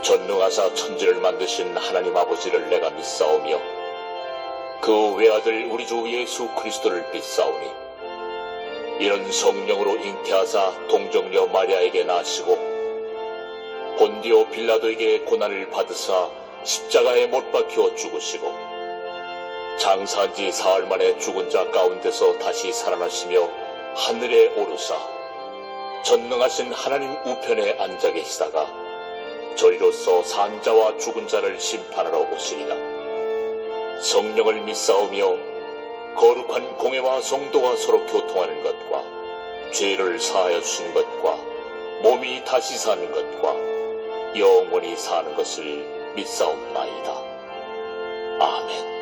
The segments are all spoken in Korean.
전능하사 천지를 만드신 하나님 아버지를 내가 믿사오며 그 외아들 우리 주 예수 그리스도를 믿사오니 이는 성령으로 잉태하사 동정녀 마리아에게 나시고 본디오 빌라도에게 고난을 받으사 십자가에 못 박혀 죽으시고 장사한 지 사흘 만에 죽은 자 가운데서 다시 살아나시며 하늘에 오르사 전능하신 하나님 우편에 앉아 계시다가 저리로서 산 자와 죽은 자를 심판하러 오시리라. 성령을 믿사오며 거룩한 공회와 성도가 서로 교통하는 것과 죄를 사하여 주시는 것과 몸이 다시 사는 것과 영원히 사는 것을 믿사옵나이다. 아멘.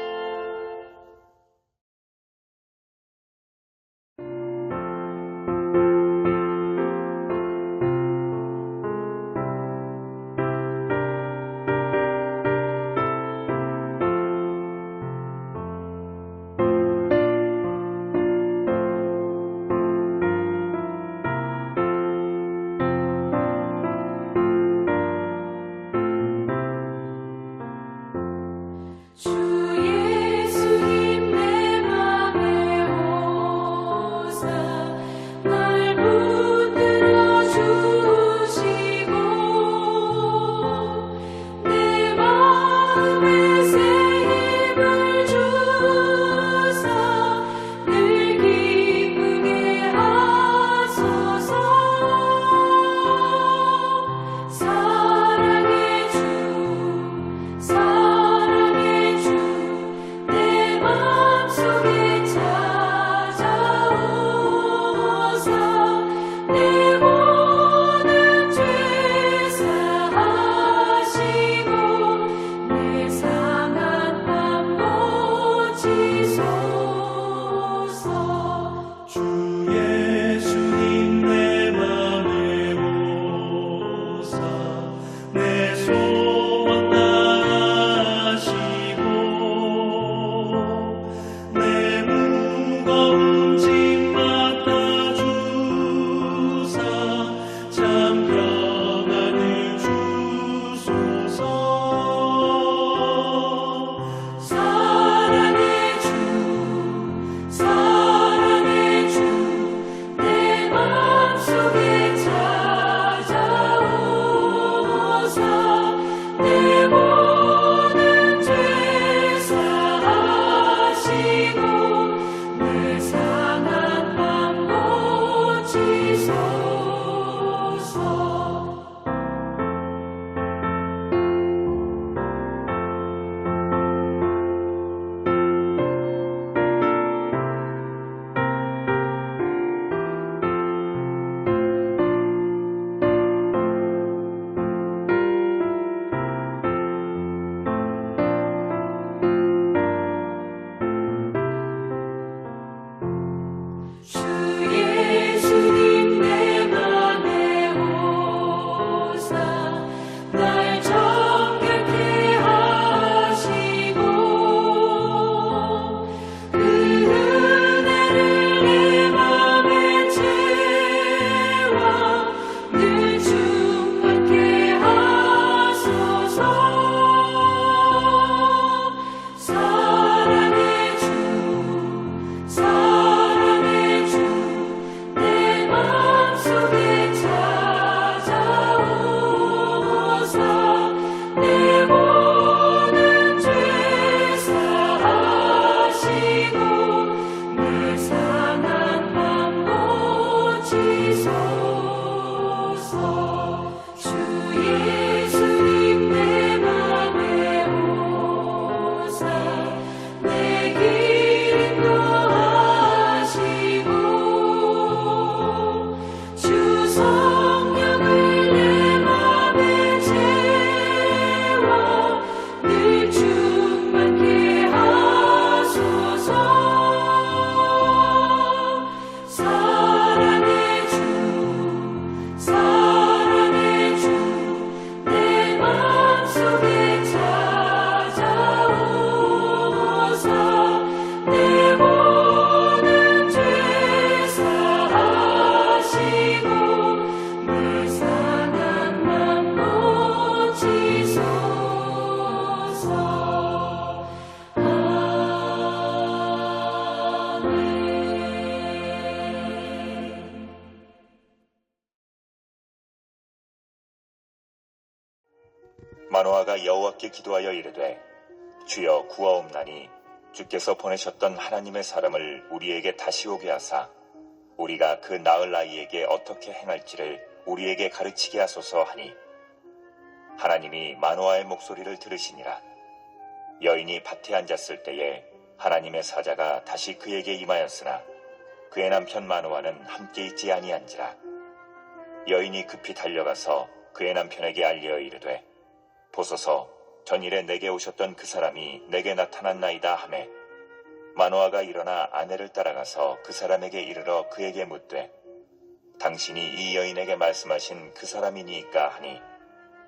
주소서. 마노아가 여호와께 기도하여 이르되 주여 구하옵나니 주께서 보내셨던 하나님의 사람을 우리에게 다시 오게 하사 우리가 그 나을 아이에게 어떻게 행할지를 우리에게 가르치게 하소서 하니 하나님이 마노아의 목소리를 들으시니라. 여인이 밭에 앉았을 때에 하나님의 사자가 다시 그에게 임하였으나 그의 남편 마노아는 함께 있지 아니한지라. 여인이 급히 달려가서 그의 남편에게 알려 이르되 보소서 전일에 내게 오셨던 그 사람이 내게 나타났나이다 하매 마노아가 일어나 아내를 따라가서 그 사람에게 이르러 그에게 묻되 당신이 이 여인에게 말씀하신 그 사람이니까 하니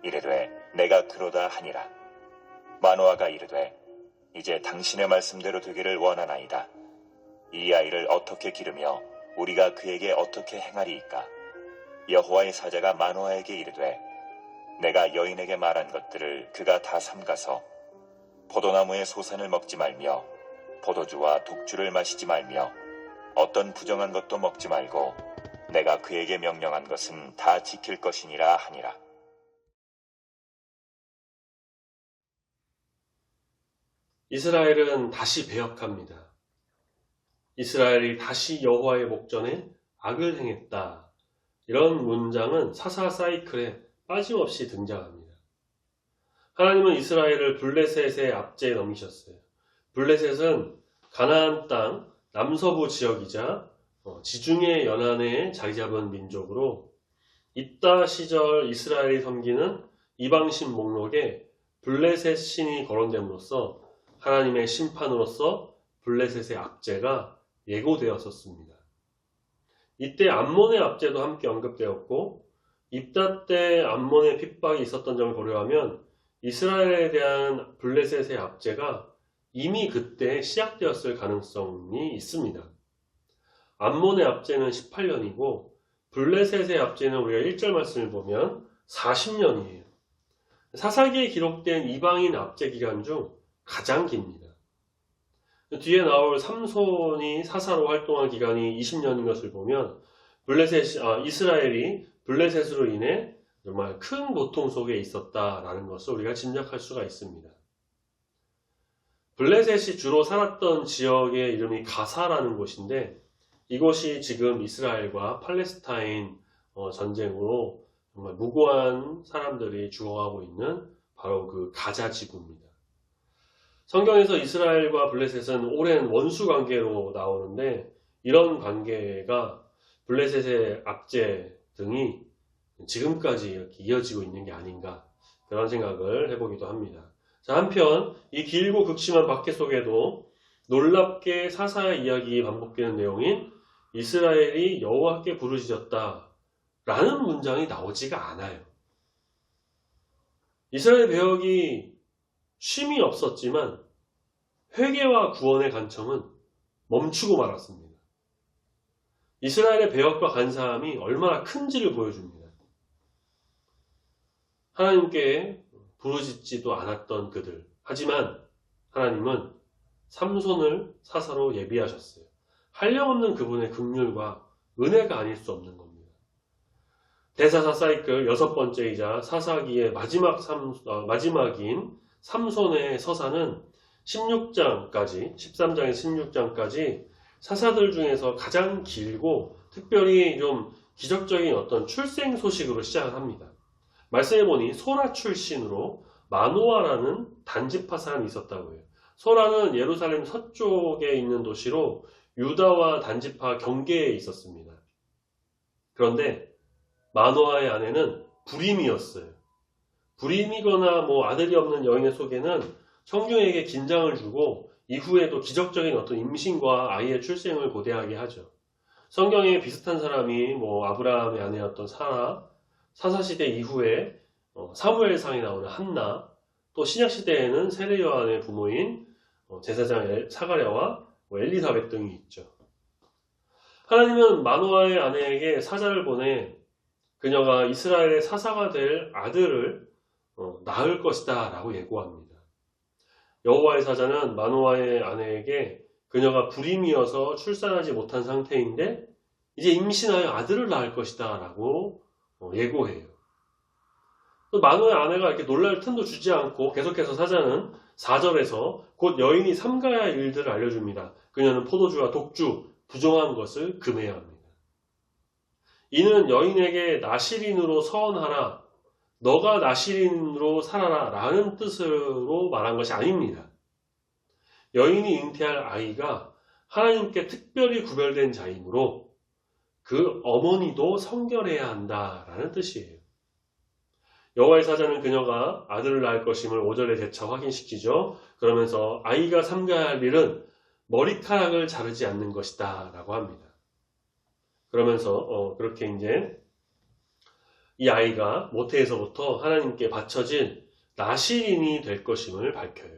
이르되 내가 그러다 하니라. 마노아가 이르되 이제 당신의 말씀대로 되기를 원하나이다. 이 아이를 어떻게 기르며 우리가 그에게 어떻게 행하리이까. 여호와의 사자가 마노아에게 이르되 내가 여인에게 말한 것들을 그가 다 삼가서 포도나무의 소산을 먹지 말며 포도주와 독주를 마시지 말며 어떤 부정한 것도 먹지 말고 내가 그에게 명령한 것은 다 지킬 것이니라 하니라. 이스라엘은 다시 배역합니다. 이스라엘이 다시 여호와의 목전에 악을 행했다. 이런 문장은 사사 사이클에 빠짐없이 등장합니다. 하나님은 이스라엘을 블레셋의 압제에 넘기셨어요. 블레셋은 가나안 땅 남서부 지역이자 지중해 연안에 자리 잡은 민족으로 입다 시절 이스라엘이 섬기는 이방신 목록에 블레셋 신이 거론됨으로써 하나님의 심판으로서 블레셋의 압제가 예고되었었습니다. 이때 암몬의 압제도 함께 언급되었고 입다 때 암몬의 핍박이 있었던 점을 고려하면 이스라엘에 대한 블레셋의 압제가 이미 그때 시작되었을 가능성이 있습니다. 암몬의 압제는 18년이고 블레셋의 압제는 우리가 1절 말씀을 보면 40년이에요. 사사기에 기록된 이방인 압제 기간 중 가장 깁니다. 뒤에 나올 삼손이 사사로 활동한 기간이 20년인 것을 보면 이스라엘이 블레셋으로 인해 정말 큰 고통 속에 있었다라는 것을 우리가 짐작할 수가 있습니다. 블레셋이 주로 살았던 지역의 이름이 가사라는 곳인데 이곳이 지금 이스라엘과 팔레스타인 전쟁으로 정말 무고한 사람들이 죽어가고 있는 바로 그 가자 지구입니다. 성경에서 이스라엘과 블레셋은 오랜 원수 관계로 나오는데 이런 관계가 블레셋의 압제 등이 지금까지 이렇게 이어지고 있는 게 아닌가 그런 생각을 해보기도 합니다. 자, 한편 이 길고 극심한 박해 속에도 놀랍게 사사의 이야기 반복되는 내용인 이스라엘이 여호와께 부르짖었다 라는 문장이 나오지가 않아요. 이스라엘 배역이 쉼이 없었지만 회개와 구원의 간청은 멈추고 말았습니다. 이스라엘의 배역과 간사함이 얼마나 큰지를 보여줍니다. 하나님께 부르짖지도 않았던 그들. 하지만 하나님은 삼손을 사사로 예비하셨어요. 한량없는 그분의 긍휼과 은혜가 아닐 수 없는 겁니다. 대사사 사이클 6번째이자 사사기의 마지막인 삼손의 서사는 16장까지 13장에서 16장까지 사사들 중에서 가장 길고 특별히 좀 기적적인 어떤 출생 소식으로 시작을 합니다. 말씀해 보니 소라 출신으로 마노아라는 단지파 사람이 있었다고 해요. 소라는 예루살렘 서쪽에 있는 도시로 유다와 단지파 경계에 있었습니다. 그런데 마노아의 아내는 불임이었어요. 불임이거나 아들이 없는 여인의 속에는 성경에게 긴장을 주고 이후에도 기적적인 어떤 임신과 아이의 출생을 고대하게 하죠. 성경에 비슷한 사람이 아브라함의 아내였던 사라, 사사시대 이후에 사무엘상에 나오는 한나, 또 신약시대에는 세례 요한의 부모인 제사장 사가랴와 엘리사벳 등이 있죠. 하나님은 마노아의 아내에게 사자를 보내 그녀가 이스라엘의 사사가 될 아들을 낳을 것이다 라고 예고합니다. 여호와의 사자는 마노아의 아내에게 그녀가 불임이어서 출산하지 못한 상태인데 이제 임신하여 아들을 낳을 것이다 라고 예고해요. 또 마노아의 아내가 이렇게 놀랄 틈도 주지 않고 계속해서 사자는 4절에서 곧 여인이 삼가야 할 일들을 알려줍니다. 그녀는 포도주와 독주, 부정한 것을 금해야 합니다. 이는 여인에게 나실인으로 서원하라, 너가 나실인으로 살아라 라는 뜻으로 말한 것이 아닙니다. 여인이 잉태할 아이가 하나님께 특별히 구별된 자이므로 그 어머니도 성결해야 한다라는 뜻이에요. 여호와의 사자는 그녀가 아들을 낳을 것임을 5절에 재차 확인시키죠. 그러면서 아이가 삼가야 할 일은 머리카락을 자르지 않는 것이다 라고 합니다. 그러면서 그렇게 이제 이 아이가 모태에서부터 하나님께 바쳐진 나실인이 될 것임을 밝혀요.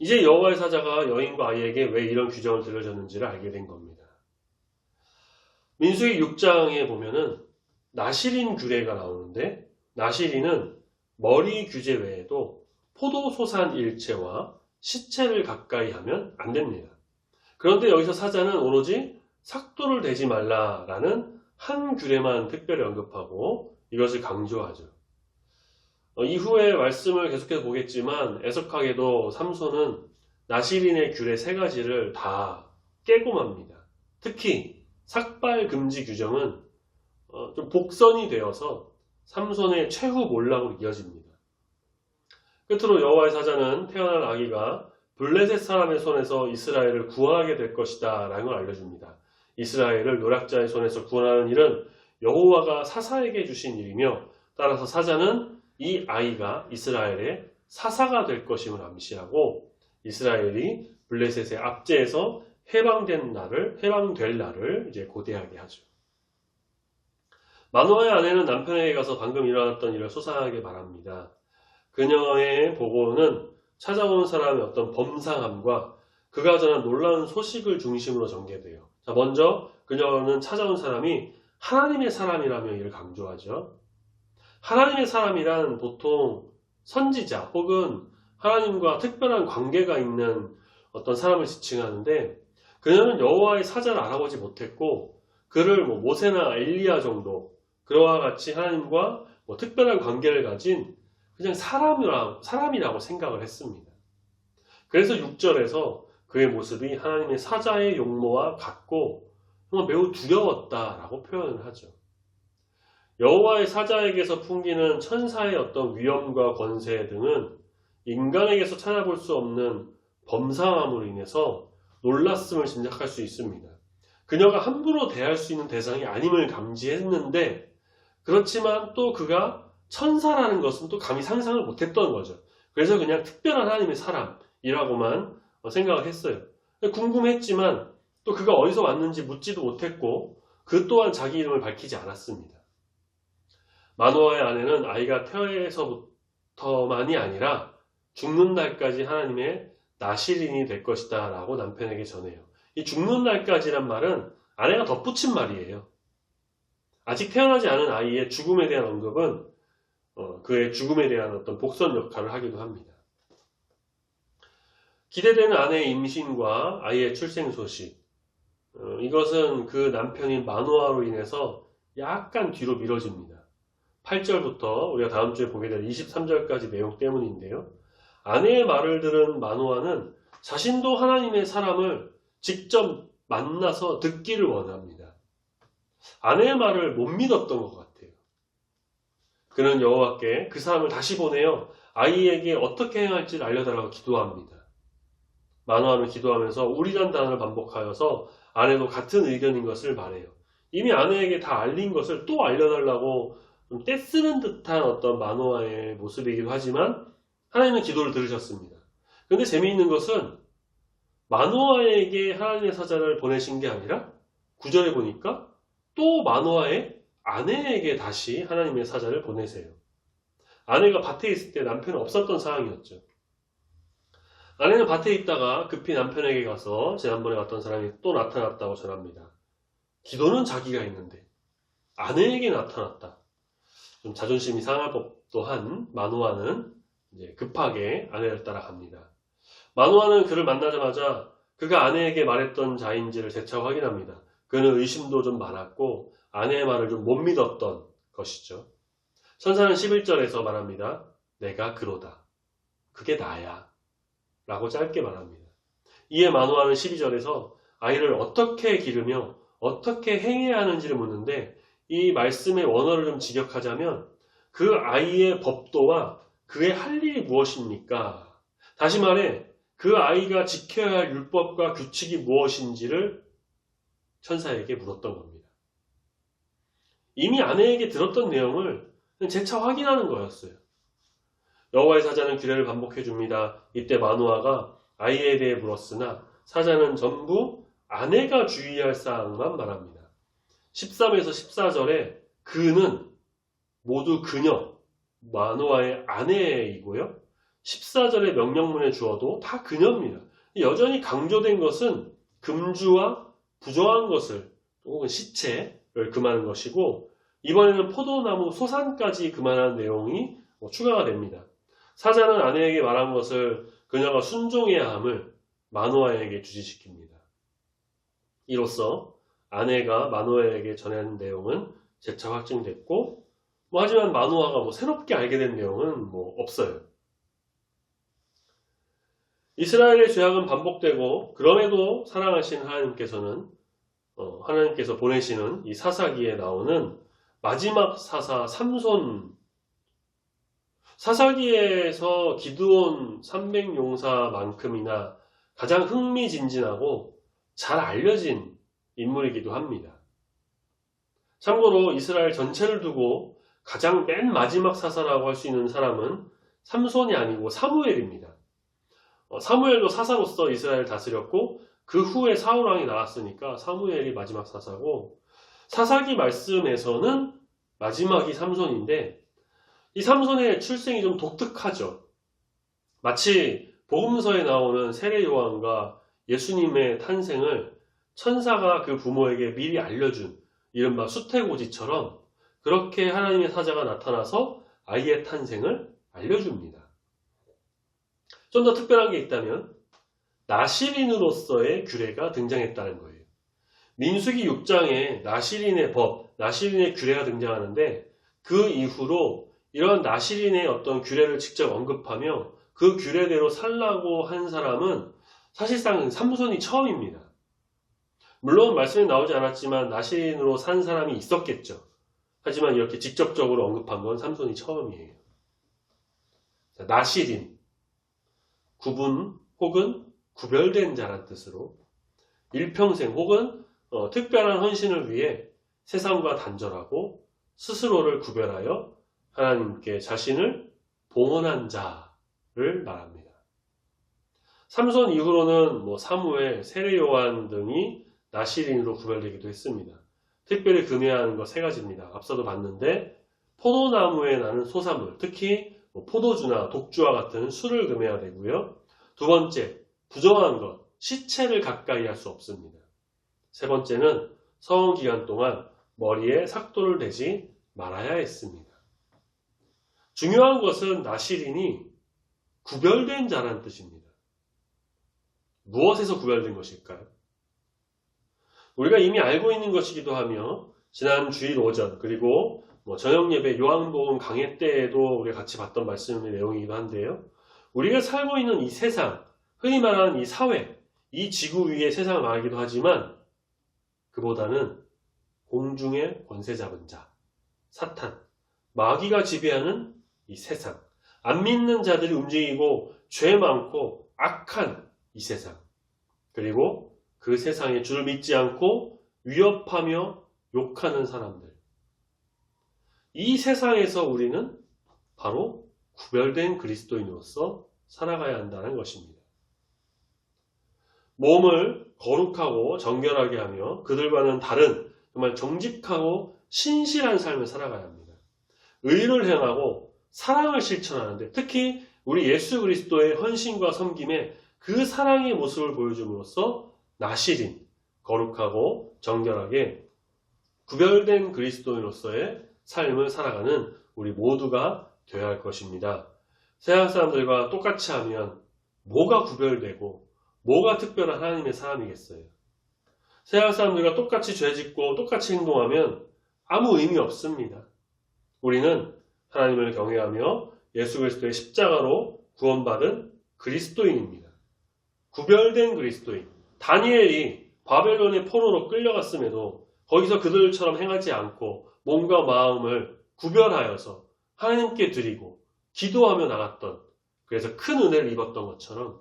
이제 여호와의 사자가 여인과 아이에게 왜 이런 규정을 들려줬는지를 알게 된 겁니다. 민수기 6장에 보면은 나실인 규례가 나오는데 나실인은 머리 규제 외에도 포도소산 일체와 시체를 가까이 하면 안 됩니다. 그런데 여기서 사자는 오로지 삭도를 대지 말라라는 한 규례만 특별히 언급하고 이것을 강조하죠. 이후에 말씀을 계속해서 보겠지만 애석하게도 삼손은 나실인의 규례 3가지를 다 깨고 맙니다. 특히 삭발 금지 규정은 좀 복선이 되어서 삼손의 최후 몰락으로 이어집니다. 끝으로 여호와의 사자는 태어난 아기가 블레셋 사람의 손에서 이스라엘을 구원하게 될 것이다 라는 걸 알려줍니다. 이스라엘을 노략자의 손에서 구원하는 일은 여호와가 사사에게 주신 일이며 따라서 사자는 이 아이가 이스라엘의 사사가 될 것임을 암시하고 이스라엘이 블레셋의 압제에서 해방될 날을 이제 고대하게 하죠. 마노아의 아내는 남편에게 가서 방금 일어났던 일을 소상하게 말합니다. 그녀의 보고는 찾아온 사람의 어떤 범상함과 그가 전한 놀라운 소식을 중심으로 전개돼요. 자, 먼저 그녀는 찾아온 사람이 하나님의 사람이라며 이를 강조하죠. 하나님의 사람이란 보통 선지자 혹은 하나님과 특별한 관계가 있는 어떤 사람을 지칭하는데 그녀는 여호와의 사자를 알아보지 못했고 그를 모세나 엘리야 정도 그와 같이 하나님과 특별한 관계를 가진 그냥 사람이라고 생각을 했습니다. 그래서 6절에서 그의 모습이 하나님의 사자의 용모와 같고 매우 두려웠다라고 표현을 하죠. 여호와의 사자에게서 풍기는 천사의 어떤 위엄과 권세 등은 인간에게서 찾아볼 수 없는 범상함으로 인해서 놀랐음을 짐작할 수 있습니다. 그녀가 함부로 대할 수 있는 대상이 아님을 감지했는데 그렇지만 또 그가 천사라는 것은 또 감히 상상을 못했던 거죠. 그래서 그냥 특별한 하나님의 사람이라고만 생각을 했어요. 궁금했지만 또 그가 어디서 왔는지 묻지도 못했고 그 또한 자기 이름을 밝히지 않았습니다. 마노아의 아내는 아이가 태어서부터만이 아니라 죽는 날까지 하나님의 나실인이 될 것이다 라고 남편에게 전해요. 이 죽는 날까지란 말은 아내가 덧붙인 말이에요. 아직 태어나지 않은 아이의 죽음에 대한 언급은 그의 죽음에 대한 어떤 복선 역할을 하기도 합니다. 기대되는 아내의 임신과 아이의 출생 소식, 이것은 그 남편인 마노아로 인해서 약간 뒤로 미뤄집니다. 8절부터 우리가 다음 주에 보게 될 23절까지 내용 때문인데요. 아내의 말을 들은 마노아는 자신도 하나님의 사람을 직접 만나서 듣기를 원합니다. 아내의 말을 못 믿었던 것 같아요. 그는 여호와께 그 사람을 다시 보내어 아이에게 어떻게 행할지를 알려달라고 기도합니다. 마노아는 기도하면서 우리란 단어를 반복하여서 아내도 같은 의견인 것을 말해요. 이미 아내에게 다 알린 것을 또 알려달라고 좀 떼쓰는 듯한 어떤 마노아의 모습이기도 하지만 하나님은 기도를 들으셨습니다. 그런데 재미있는 것은 마노아에게 하나님의 사자를 보내신 게 아니라 9절에 보니까 또 마노아의 아내에게 다시 하나님의 사자를 보내세요. 아내가 밭에 있을 때 남편은 없었던 상황이었죠. 아내는 밭에 있다가 급히 남편에게 가서 지난번에 왔던 사람이 또 나타났다고 전합니다. 기도는 자기가 했는데 아내에게 나타났다. 좀 자존심이 상할 법도 한 마노아는 이제 급하게 아내를 따라갑니다. 마노아는 그를 만나자마자 그가 아내에게 말했던 자인지를 재차 확인합니다. 그는 의심도 좀 많았고 아내의 말을 좀 못 믿었던 것이죠. 천사는 11절에서 말합니다. 내가 그로다. 그게 나야. 라고 짧게 말합니다. 이에 마노아는 12절에서 아이를 어떻게 기르며 어떻게 행해야 하는지를 묻는데 이 말씀의 원어를 좀 직역하자면 그 아이의 법도와 그의 할 일이 무엇입니까? 다시 말해 그 아이가 지켜야 할 율법과 규칙이 무엇인지를 천사에게 물었던 겁니다. 이미 아내에게 들었던 내용을 재차 확인하는 거였어요. 여호와의 사자는 규례를 반복해 줍니다. 이때 마노아가 아이에 대해 물었으나 사자는 전부 아내가 주의할 사항만 말합니다. 13에서 14절에 그는 모두 그녀, 마노아의 아내이고요. 14절의 명령문에 주어도 다 그녀입니다. 여전히 강조된 것은 금주와 부정한 것을 혹은 시체를 금하는 것이고 이번에는 포도나무 소산까지 금하는 내용이 추가가 됩니다. 사자는 아내에게 말한 것을 그녀가 순종해야 함을 마노아에게 주지시킵니다. 이로써 아내가 마노아에게 전한 내용은 재차 확증됐고 하지만 마노아가 새롭게 알게 된 내용은 없어요. 이스라엘의 죄악은 반복되고 그럼에도 사랑하신 하나님께서는 하나님께서 보내시는 이 사사기에 나오는 마지막 사사 삼손 사사기에서 기드온 300용사만큼이나 가장 흥미진진하고 잘 알려진 인물이기도 합니다. 참고로 이스라엘 전체를 두고 가장 맨 마지막 사사라고 할 수 있는 사람은 삼손이 아니고 사무엘입니다. 사무엘도 사사로서 이스라엘을 다스렸고 그 후에 사울왕이 나왔으니까 사무엘이 마지막 사사고 사사기 말씀에서는 마지막이 삼손인데 이 삼손의 출생이 좀 독특하죠. 마치 복음서에 나오는 세례 요한과 예수님의 탄생을 천사가 그 부모에게 미리 알려준 이른바 수태고지처럼 그렇게 하나님의 사자가 나타나서 아이의 탄생을 알려줍니다. 좀 더 특별한 게 있다면 나시린으로서의 규례가 등장했다는 거예요. 민수기 6장에 나시린의 법, 나시린의 규례가 등장하는데 그 이후로 이런 나시린의 어떤 규례를 직접 언급하며 그 규례대로 살라고 한 사람은 사실상 삼손이 처음입니다. 물론 말씀에 나오지 않았지만 나시린으로 산 사람이 있었겠죠. 하지만 이렇게 직접적으로 언급한 건 삼손이 처음이에요. 자, 나시린, 구분 혹은 구별된 자란 뜻으로 일평생 혹은 특별한 헌신을 위해 세상과 단절하고 스스로를 구별하여 하나님께 자신을 봉헌한 자를 말합니다. 삼손 이후로는 사무엘, 세례 요한 등이 나시린으로 구별되기도 했습니다. 특별히 금해하는 것 3가지입니다. 앞서도 봤는데 포도나무에 나는 소사물, 특히 포도주나 독주와 같은 술을 금해야 되고요. 두 번째, 부정한 것, 시체를 가까이 할 수 없습니다. 세 번째는 서원 기간 동안 머리에 삭도를 대지 말아야 했습니다. 중요한 것은 나시린이 구별된 자라는 뜻입니다. 무엇에서 구별된 것일까요? 우리가 이미 알고 있는 것이기도 하며 지난 주일 오전 그리고 저녁 예배 요한복음 강해 때에도 우리가 같이 봤던 말씀의 내용이기도 한데요. 우리가 살고 있는 이 세상, 흔히 말하는 이 사회, 이 지구 위의 세상을 말하기도 하지만 그보다는 공중의 권세 잡은 자, 사탄, 마귀가 지배하는 이 세상, 안 믿는 자들이 움직이고 죄 많고 악한 이 세상, 그리고 그 세상에 주를 믿지 않고 위협하며 욕하는 사람들. 이 세상에서 우리는 바로 구별된 그리스도인으로서 살아가야 한다는 것입니다. 몸을 거룩하고 정결하게 하며 그들과는 다른 정말 정직하고 신실한 삶을 살아가야 합니다. 의를 행하고 사랑을 실천하는데 특히 우리 예수 그리스도의 헌신과 섬김에 그 사랑의 모습을 보여줌으로써 나시린, 거룩하고 정결하게 구별된 그리스도인으로서의 삶을 살아가는 우리 모두가 되어야 할 것입니다. 세상 사람들과 똑같이 하면 뭐가 구별되고 뭐가 특별한 하나님의 사람이겠어요? 세상 사람들과 똑같이 죄짓고 똑같이 행동하면 아무 의미 없습니다. 우리는 하나님을 경외하며 예수 그리스도의 십자가로 구원받은 그리스도인입니다. 구별된 그리스도인. 다니엘이 바벨론의 포로로 끌려갔음에도 거기서 그들처럼 행하지 않고 몸과 마음을 구별하여서 하나님께 드리고 기도하며 나갔던, 그래서 큰 은혜를 입었던 것처럼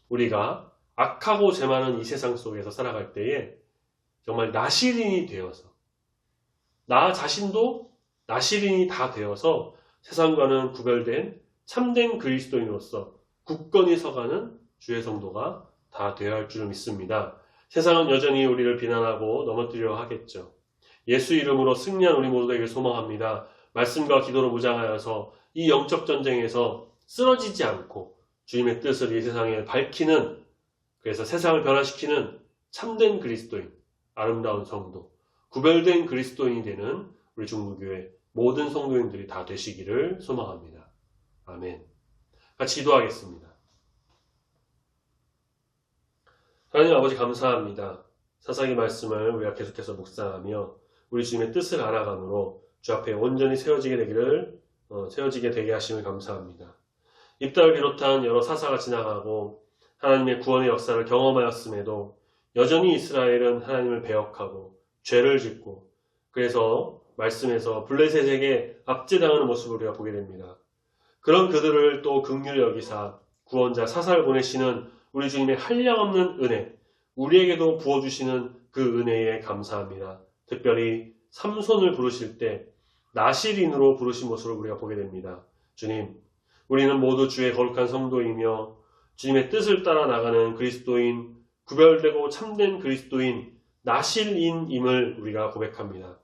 우리가 악하고 죄 많은 이 세상 속에서 살아갈 때에 정말 나시린이 되어서, 나 자신도 나시린이 다 되어서 세상과는 구별된 참된 그리스도인으로서 굳건히 서가는 주의 성도가 다 되어야 할 줄 믿습니다. 세상은 여전히 우리를 비난하고 넘어뜨려 하겠죠. 예수 이름으로 승리한 우리 모두 되길 소망합니다. 말씀과 기도로 무장하여서 이 영적 전쟁에서 쓰러지지 않고 주님의 뜻을 이 세상에 밝히는, 그래서 세상을 변화시키는 참된 그리스도인, 아름다운 성도, 구별된 그리스도인이 되는 우리 중부교회 모든 성도인들이 다 되시기를 소망합니다. 아멘. 같이 기도하겠습니다. 하나님 아버지 감사합니다. 사사기 말씀을 우리가 계속해서 묵상하며 우리 주님의 뜻을 알아감으로 주 앞에 온전히 세워지게 되게 하심을 감사합니다. 입다를 비롯한 여러 사사가 지나가고 하나님의 구원의 역사를 경험하였음에도 여전히 이스라엘은 하나님을 배역하고 죄를 짓고, 그래서 말씀에서 블레셋에게 압제당하는 모습을 우리가 보게 됩니다. 그런 그들을 또 긍휼히 여기사 구원자 사사를 보내시는 우리 주님의 한량없는 은혜, 우리에게도 부어주시는 그 은혜에 감사합니다. 특별히 삼손을 부르실 때 나시린으로 부르신 모습을 우리가 보게 됩니다. 주님, 우리는 모두 주의 거룩한 성도이며 주님의 뜻을 따라 나가는 그리스도인, 구별되고 참된 그리스도인, 나실인임을 우리가 고백합니다.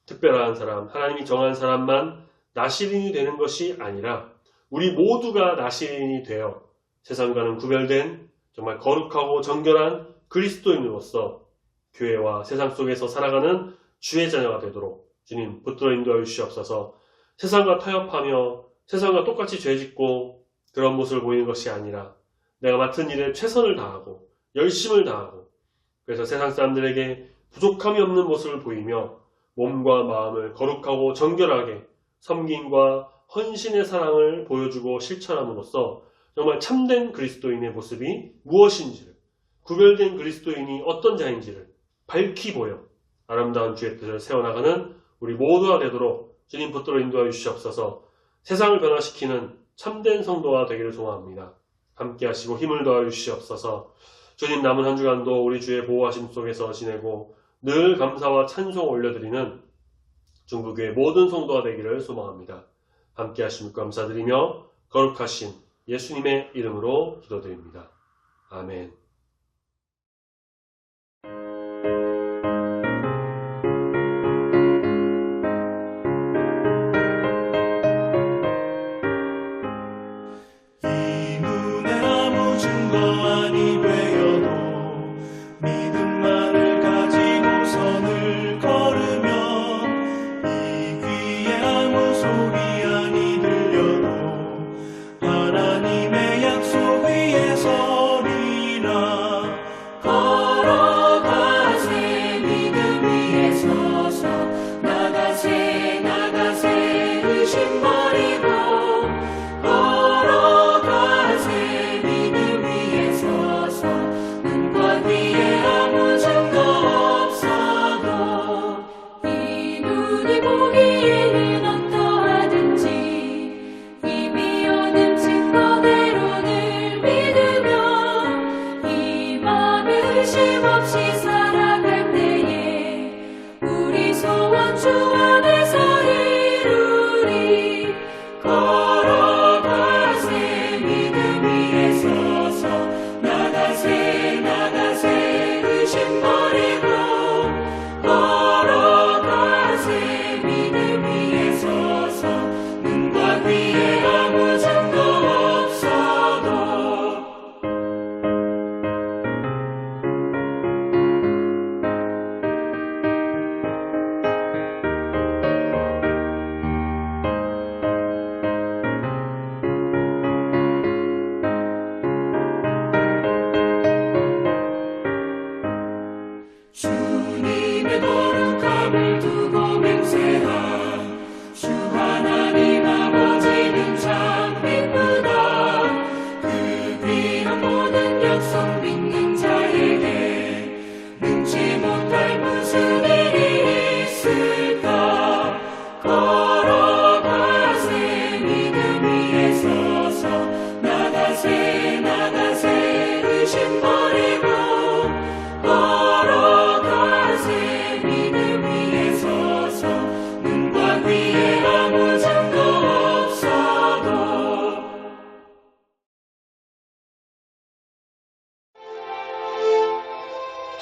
특별한 사람, 하나님이 정한 사람만 나실인이 되는 것이 아니라 우리 모두가 나실인이 되어 세상과는 구별된 정말 거룩하고 정결한 그리스도인으로서 교회와 세상 속에서 살아가는 주의 자녀가 되도록 주님 붙들어 인도하여 주시옵소서. 세상과 타협하며 세상과 똑같이 죄짓고 그런 모습을 보이는 것이 아니라 내가 맡은 일에 최선을 다하고 열심을 다하고, 그래서 세상 사람들에게 부족함이 없는 모습을 보이며 몸과 마음을 거룩하고 정결하게 섬김과 헌신의 사랑을 보여주고 실천함으로써 정말 참된 그리스도인의 모습이 무엇인지를, 구별된 그리스도인이 어떤 자인지를 밝히 보여 아름다운 주의 뜻을 세워나가는 우리 모두가 되도록 주님 붙들어 인도하여 주시옵소서. 세상을 변화시키는 참된 성도가 되기를 소망합니다. 함께 하시고 힘을 더하여 주시옵소서. 주님 남은 한 주간도 우리 주의 보호하심 속에서 지내고 늘 감사와 찬송 올려드리는 중부교회 모든 성도가 되기를 소망합니다. 함께 하심을 감사드리며 거룩하신 예수님의 이름으로 기도드립니다. 아멘. 하나님의 약속 위에 서리라.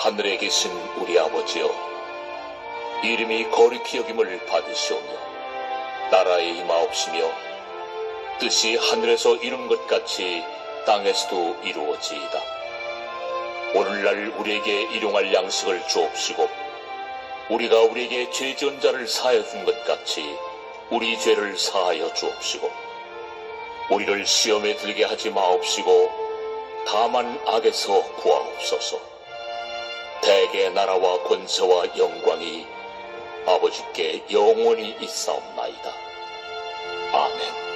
하늘에 계신 우리 아버지여, 이름이 거룩히 여김을 받으시오며 나라의 임하옵시며 뜻이 하늘에서 이룬 것 같이 땅에서도 이루어지이다. 오늘날 우리에게 일용할 양식을 주옵시고 우리가 우리에게 죄 지은 자를 사하여 준 것 같이 우리 죄를 사하여 주옵시고 우리를 시험에 들게 하지 마옵시고 다만 악에서 구하옵소서. 대개 나라와 권세와 영광이 아버지께 영원히 있사옵나이다. 아멘.